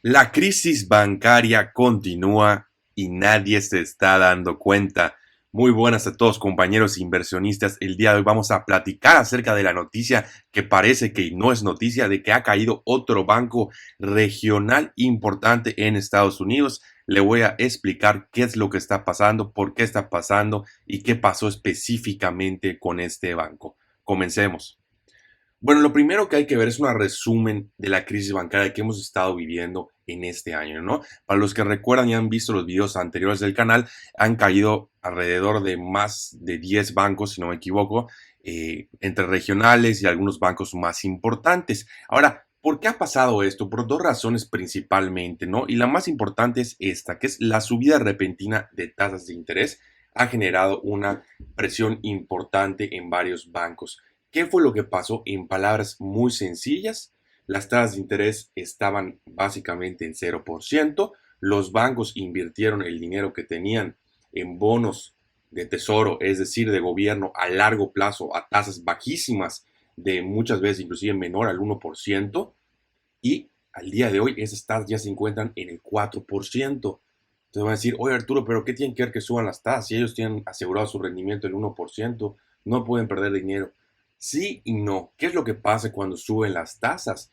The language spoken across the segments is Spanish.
La crisis bancaria continúa y nadie se está dando cuenta. Muy buenas a todos compañeros inversionistas. El día de hoy vamos a platicar acerca de la noticia que parece que no es noticia de que ha caído otro banco regional importante en Estados Unidos. Le voy a explicar qué es lo que está pasando, por qué está pasando y qué pasó específicamente con este banco. Comencemos. Bueno, lo primero que hay que ver es un resumen de la crisis bancaria que hemos estado viviendo en este año, ¿no? Para los que recuerdan y han visto los videos anteriores del canal, han caído alrededor de más de 10 bancos, si no me equivoco, entre regionales y algunos bancos más importantes. Ahora, ¿por qué ha pasado esto? Por dos razones principalmente, ¿no? Y la más importante es esta, que es la subida repentina de tasas de interés ha generado una presión importante en varios bancos. ¿Qué fue lo que pasó? En palabras muy sencillas, las tasas de interés estaban básicamente en 0%, los bancos invirtieron el dinero que tenían en bonos de tesoro, es decir, de gobierno a largo plazo, a tasas bajísimas, de muchas veces inclusive menor al 1%, y al día de hoy esas tasas ya se encuentran en el 4%. Entonces van a decir, oye Arturo, pero ¿qué tienen que ver que suban las tasas? Si ellos tienen asegurado su rendimiento el 1%, no pueden perder dinero. Sí y no. ¿Qué es lo que pasa cuando suben las tasas?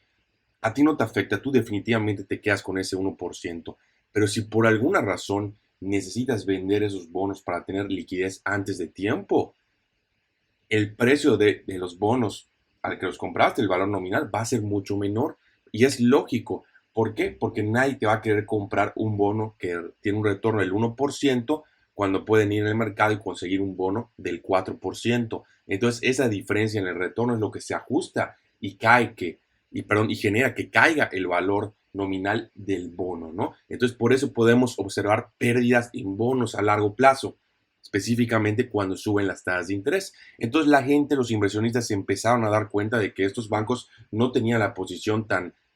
A ti no te afecta, tú definitivamente te quedas con ese 1%. Pero si por alguna razón necesitas vender esos bonos para tener liquidez antes de tiempo, el precio de los bonos al que los compraste, el valor nominal, va a ser mucho menor. Y es lógico. ¿Por qué? Porque nadie te va a querer comprar un bono que tiene un retorno del 1% cuando pueden ir en el mercado y conseguir un bono del 4%. Entonces, esa diferencia en el retorno es lo que se ajusta y y genera que caiga el valor nominal del bono, ¿no? Entonces, por eso podemos observar pérdidas en bonos a largo plazo, específicamente cuando suben las tasas de interés. Entonces la gente, los inversionistas se empezaron a dar cuenta de que estos bancos no tenían la posición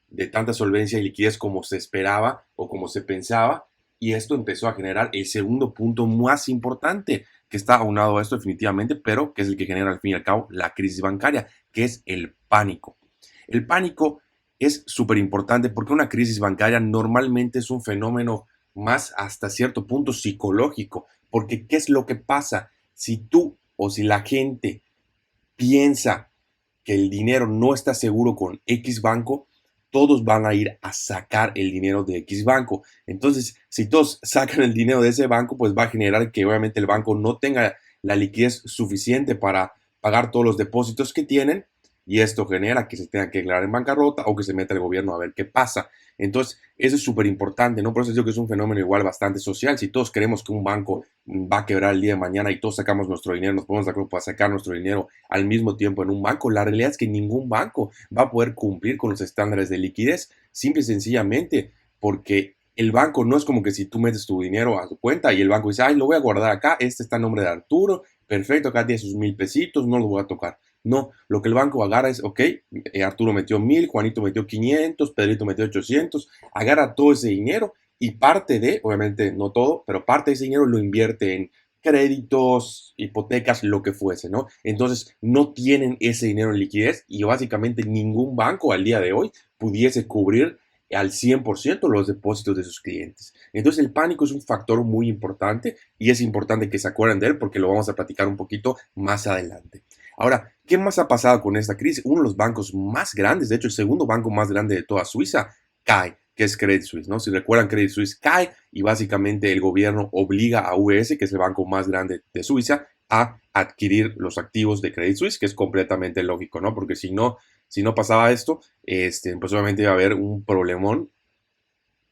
de tanta solvencia y liquidez como se esperaba o como se pensaba, y esto empezó a generar el segundo punto más importante que está aunado a esto definitivamente, pero que es el que genera al fin y al cabo la crisis bancaria, que es el pánico. El pánico es súper importante porque una crisis bancaria normalmente es un fenómeno más hasta cierto punto psicológico, porque ¿qué es lo que pasa? Si tú o si la gente piensa que el dinero no está seguro con X banco, todos van a ir a sacar el dinero de X banco. Entonces, si todos sacan el dinero de ese banco, pues va a generar que obviamente el banco no tenga la liquidez suficiente para pagar todos los depósitos que tienen, y esto genera que se tenga que declarar en bancarrota o que se meta el gobierno a ver qué pasa. Entonces, eso es súper importante, ¿no? Por eso digo que es un fenómeno igual bastante social. Si todos creemos que un banco va a quebrar el día de mañana y todos sacamos nuestro dinero, nos ponemos de acuerdo para sacar nuestro dinero al mismo tiempo en un banco, la realidad es que ningún banco va a poder cumplir con los estándares de liquidez, simple y sencillamente porque el banco no es como que si tú metes tu dinero a tu cuenta y el banco dice, ay, lo voy a guardar acá, este está en nombre de Arturo, perfecto, acá tiene sus 1,000 pesitos, no lo voy a tocar. No, lo que el banco agarra es, ok, Arturo metió 1,000, Juanito metió 500, Pedrito metió 800, agarra todo ese dinero y parte de, obviamente no todo, pero parte de ese dinero lo invierte en créditos, hipotecas, lo que fuese, ¿no? Entonces no tienen ese dinero en liquidez y básicamente ningún banco al día de hoy pudiese cubrir al 100% los depósitos de sus clientes. Entonces el pánico es un factor muy importante y es importante que se acuerden de él porque lo vamos a platicar un poquito más adelante. Ahora, ¿qué más ha pasado con esta crisis? Uno de los bancos más grandes, de hecho el segundo banco más grande de toda Suiza, cae, que es Credit Suisse, ¿no? Si recuerdan, Credit Suisse cae y básicamente el gobierno obliga a UBS, que es el banco más grande de Suiza, a adquirir los activos de Credit Suisse, que es completamente lógico, ¿no? Porque si no pasaba esto, pues obviamente iba a haber un problemón.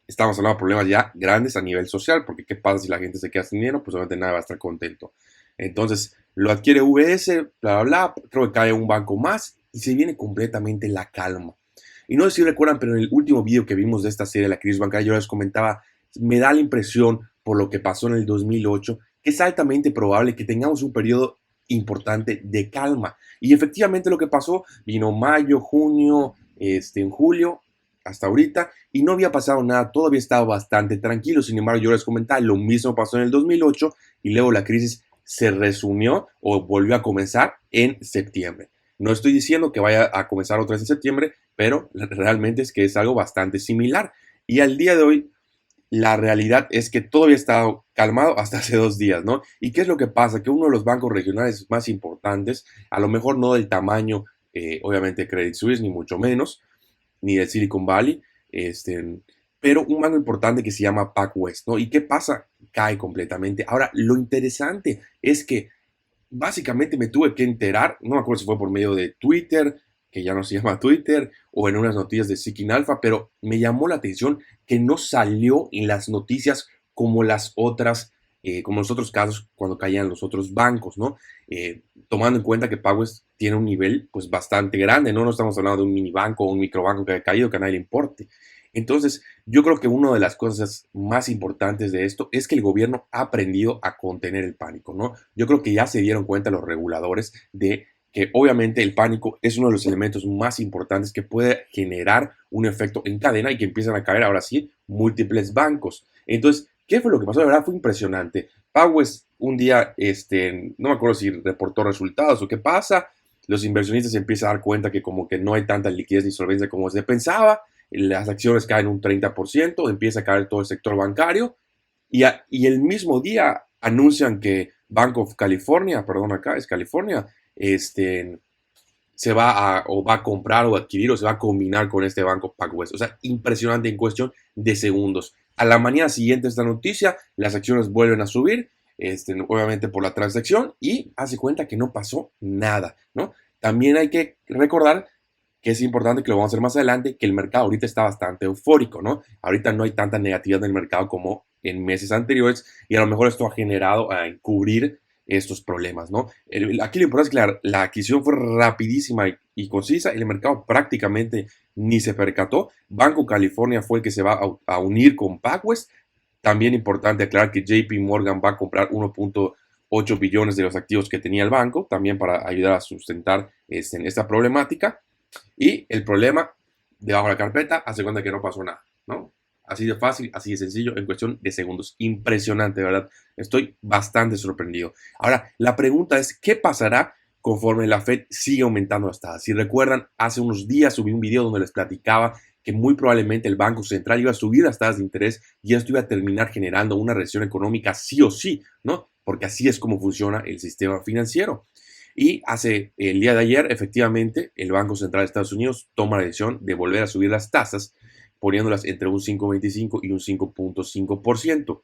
Estamos hablando de problemas ya grandes a nivel social, porque ¿qué pasa si la gente se queda sin dinero? Pues obviamente nadie va a estar contento. Entonces, lo adquiere UBS, bla, bla, bla, creo que cae un banco más y se viene completamente la calma. Y no sé si recuerdan, pero en el último video que vimos de esta serie, la crisis bancaria, yo les comentaba, me da la impresión, por lo que pasó en el 2008, que es altamente probable que tengamos un periodo importante de calma. Y efectivamente lo que pasó, vino mayo, junio, en julio, hasta ahorita, y no había pasado nada, todo había estado bastante tranquilo. Sin embargo, yo les comentaba, lo mismo pasó en el 2008 y luego la crisis se resumió o volvió a comenzar en septiembre. No estoy diciendo que vaya a comenzar otra vez en septiembre, pero realmente es que es algo bastante similar. Y al día de hoy, la realidad es que todavía está calmado hasta hace 2 días, ¿no? ¿Y qué es lo que pasa? Que uno de los bancos regionales más importantes, a lo mejor no del tamaño, obviamente, Credit Suisse, ni mucho menos, ni del Silicon Valley, pero un banco importante que se llama PacWest, ¿no? ¿Y qué pasa? Cae completamente. Ahora, lo interesante es que básicamente me tuve que enterar, no me acuerdo si fue por medio de Twitter, que ya no se llama Twitter, o en unas noticias de Seeking Alpha, pero me llamó la atención que no salió en las noticias como las otras, como los otros casos cuando caían los otros bancos, ¿no? Tomando en cuenta que PagWest tiene un nivel pues bastante grande, ¿no? No estamos hablando de un mini banco o un microbanco que ha caído, que a nadie le importe. Entonces, yo creo que una de las cosas más importantes de esto es que el gobierno ha aprendido a contener el pánico, ¿no? Yo creo que ya se dieron cuenta los reguladores de que obviamente el pánico es uno de los elementos más importantes que puede generar un efecto en cadena y que empiezan a caer ahora sí múltiples bancos. Entonces, ¿qué fue lo que pasó? De verdad fue impresionante. PagWest un día, no me acuerdo si reportó resultados o qué pasa, los inversionistas se empiezan a dar cuenta que como que no hay tanta liquidez ni solvencia como se pensaba, las acciones caen un 30%, empieza a caer todo el sector bancario y el mismo día anuncian que Bank of California, perdón, acá es California, se va a comprar o adquirir o se va a combinar con este banco PacWest. O sea, impresionante en cuestión de segundos. A la mañana siguiente esta noticia, las acciones vuelven a subir, obviamente por la transacción y hace cuenta que no pasó nada, ¿no? También hay que recordar que es importante, que lo vamos a hacer más adelante, que el mercado ahorita está bastante eufórico, ¿no? Ahorita no hay tanta negatividad en el mercado como en meses anteriores y a lo mejor esto ha generado a encubrir estos problemas, ¿no? Aquí lo importante es que la adquisición fue rapidísima y concisa, el mercado prácticamente ni se percató. Banco California fue el que se va a unir con PacWest. También importante aclarar que JP Morgan va a comprar 1.8 billones de los activos que tenía el banco, también para ayudar a sustentar esta problemática. Y el problema, debajo de la carpeta, hace cuenta que no pasó nada, ¿no? Así de fácil, así de sencillo, en cuestión de segundos. Impresionante, ¿verdad? Estoy bastante sorprendido. Ahora, la pregunta es, ¿qué pasará conforme la Fed sigue aumentando las tasas? Si recuerdan, hace unos días subí un video donde les platicaba que muy probablemente el Banco Central iba a subir las tasas de interés y esto iba a terminar generando una recesión económica sí o sí, ¿no? Porque así es como funciona el sistema financiero. Y el día de ayer, efectivamente, el Banco Central de Estados Unidos toma la decisión de volver a subir las tasas, poniéndolas entre un 5,25 y un 5,5%.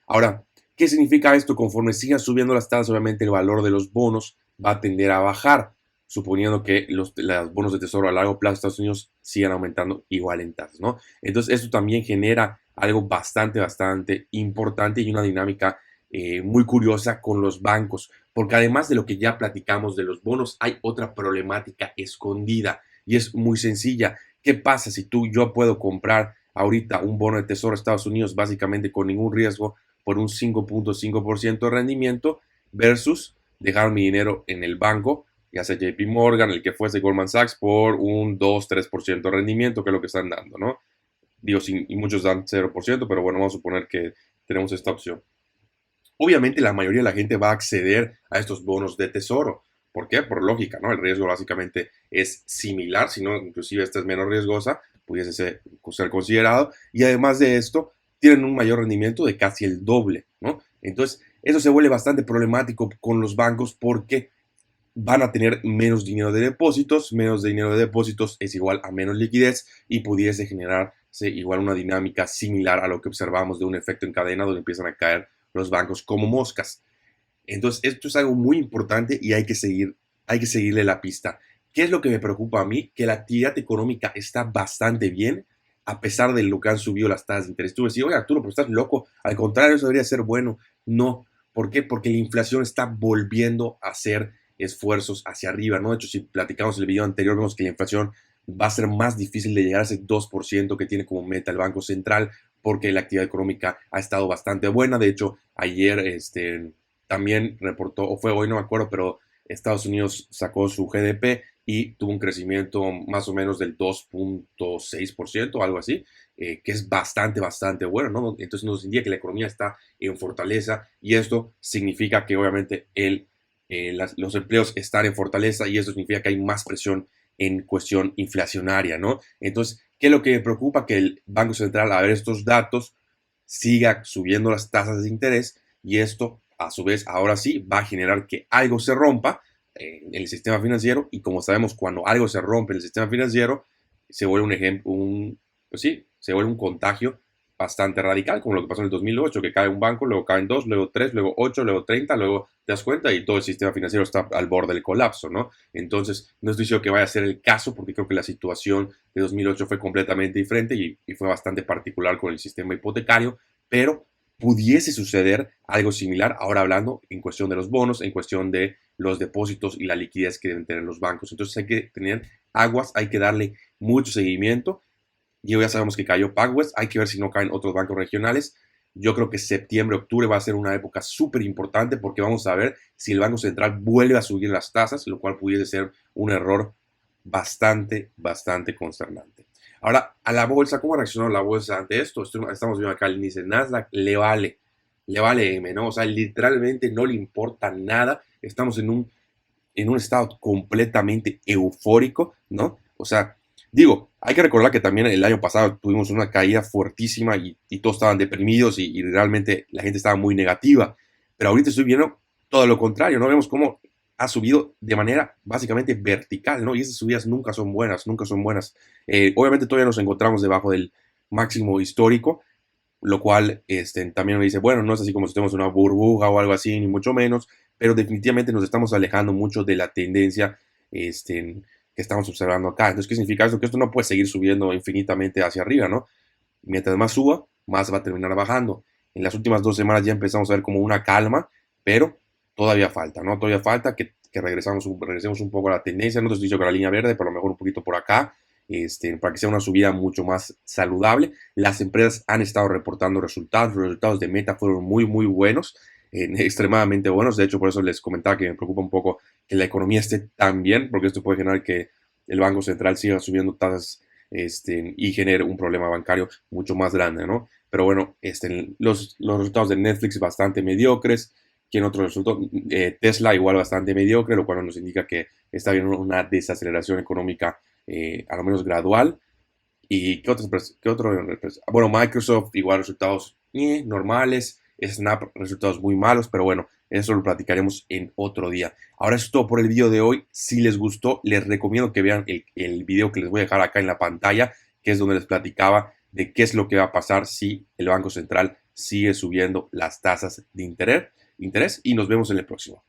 Ahora, ¿qué significa esto? Conforme sigan subiendo las tasas, obviamente el valor de los bonos va a tender a bajar, suponiendo que los bonos de tesoro a largo plazo de Estados Unidos sigan aumentando igual en tasas, ¿no? Entonces, esto también genera algo bastante importante y una dinámica muy curiosa con los bancos, porque además de lo que ya platicamos de los bonos, hay otra problemática escondida y es muy sencilla. ¿Qué pasa si yo puedo comprar ahorita un bono de tesoro de Estados Unidos básicamente con ningún riesgo por un 5,5% de rendimiento versus dejar mi dinero en el banco, ya sea JP Morgan, el que fuese Goldman Sachs, por un 2-3% de rendimiento, que es lo que están dando, ¿no? Digo, y muchos dan 0%, pero bueno, vamos a suponer que tenemos esta opción. Obviamente la mayoría de la gente va a acceder a estos bonos de tesoro. ¿Por qué? Por lógica, ¿no? El riesgo básicamente es similar, si no, inclusive esta es menos riesgosa, pudiese ser considerado. Y además de esto, tienen un mayor rendimiento de casi el doble, ¿no? Entonces, eso se vuelve bastante problemático con los bancos porque van a tener menos dinero de depósitos es igual a menos liquidez y pudiese generarse igual una dinámica similar a lo que observamos de un efecto en cadena donde empiezan a caer los bancos como moscas. Entonces, esto es algo muy importante y hay que seguirle la pista. ¿Qué es lo que me preocupa a mí? Que la actividad económica está bastante bien, a pesar de lo que han subido las tasas de interés. Tú decís, oye Arturo, pero estás loco. Al contrario, eso debería ser bueno. No. ¿Por qué? Porque la inflación está volviendo a hacer esfuerzos hacia arriba, ¿no? De hecho, si platicamos el video anterior, vemos que la inflación va a ser más difícil de llegar a ese 2% que tiene como meta el Banco Central, porque la actividad económica ha estado bastante buena. De hecho, ayer también reportó, o fue hoy, no me acuerdo, pero Estados Unidos sacó su GDP y tuvo un crecimiento más o menos del 2,6%, algo así, que es bastante bueno, ¿no? Entonces nos indica que la economía está en fortaleza y esto significa que obviamente los empleos están en fortaleza y eso significa que hay más presión en cuestión inflacionaria, ¿no? Entonces, ¿Qué es lo que me preocupa? Que el Banco Central, a ver estos datos, siga subiendo las tasas de interés y esto, a su vez, ahora sí, va a generar que algo se rompa en el sistema financiero y como sabemos, cuando algo se rompe en el sistema financiero, se vuelve un ejemplo, pues sí, se vuelve un contagio bastante radical, como lo que pasó en el 2008, que cae un banco, luego caen dos, luego tres, luego ocho, luego 30, luego te das cuenta y todo el sistema financiero está al borde del colapso, ¿no? Entonces, no estoy diciendo que vaya a ser el caso, porque creo que la situación de 2008 fue completamente diferente y fue bastante particular con el sistema hipotecario, pero pudiese suceder algo similar ahora hablando en cuestión de los bonos, en cuestión de los depósitos y la liquidez que deben tener los bancos. Entonces hay que tener aguas, hay que darle mucho seguimiento. Y ya sabemos que cayó PacWest, hay que ver si no caen otros bancos regionales. Yo creo que septiembre, octubre va a ser una época súper importante porque vamos a ver si el Banco Central vuelve a subir las tasas, lo cual pudiese ser un error bastante consternante. Ahora, a la bolsa, ¿cómo reaccionó la bolsa ante esto? Estamos viendo acá el índice Nasdaq, le vale M, ¿no? O sea, literalmente no le importa nada. Estamos en un estado completamente eufórico, ¿no? O sea, digo, hay que recordar que también el año pasado tuvimos una caída fuertísima y todos estaban deprimidos y realmente la gente estaba muy negativa. Pero ahorita estoy viendo todo lo contrario, ¿no? Vemos cómo ha subido de manera básicamente vertical, ¿no? Y esas subidas nunca son buenas, nunca son buenas. Obviamente todavía nos encontramos debajo del máximo histórico, lo cual también me dice, bueno, no es así como si estemos en una burbuja o algo así, ni mucho menos, pero definitivamente nos estamos alejando mucho de la tendencia que estamos observando acá. Entonces, ¿qué significa eso? Que esto no puede seguir subiendo infinitamente hacia arriba, ¿no? Mientras más suba, más va a terminar bajando. En las últimas 2 semanas ya empezamos a ver como una calma, pero todavía falta, ¿no? Todavía falta que regresemos un poco a la tendencia. No te estoy diciendo que la línea verde, pero a lo mejor un poquito por acá, para que sea una subida mucho más saludable. Las empresas han estado reportando resultados. Los resultados de Meta fueron muy buenos, extremadamente buenos. De hecho, por eso les comentaba que me preocupa un poco que la economía esté tan bien, porque esto puede generar que el Banco Central siga subiendo tasas y genere un problema bancario mucho más grande, ¿no? Pero bueno, los resultados de Netflix bastante mediocres. ¿Quién otro resultado? Tesla igual bastante mediocre, lo cual nos indica que está habiendo una desaceleración económica a lo menos gradual. ¿Y qué otro? Bueno, Microsoft igual resultados normales, Snap resultados muy malos, pero bueno, eso lo platicaremos en otro día. Ahora eso es todo por el video de hoy. Si les gustó, les recomiendo que vean el video que les voy a dejar acá en la pantalla, que es donde les platicaba de qué es lo que va a pasar si el Banco Central sigue subiendo las tasas de interés y nos vemos en el próximo.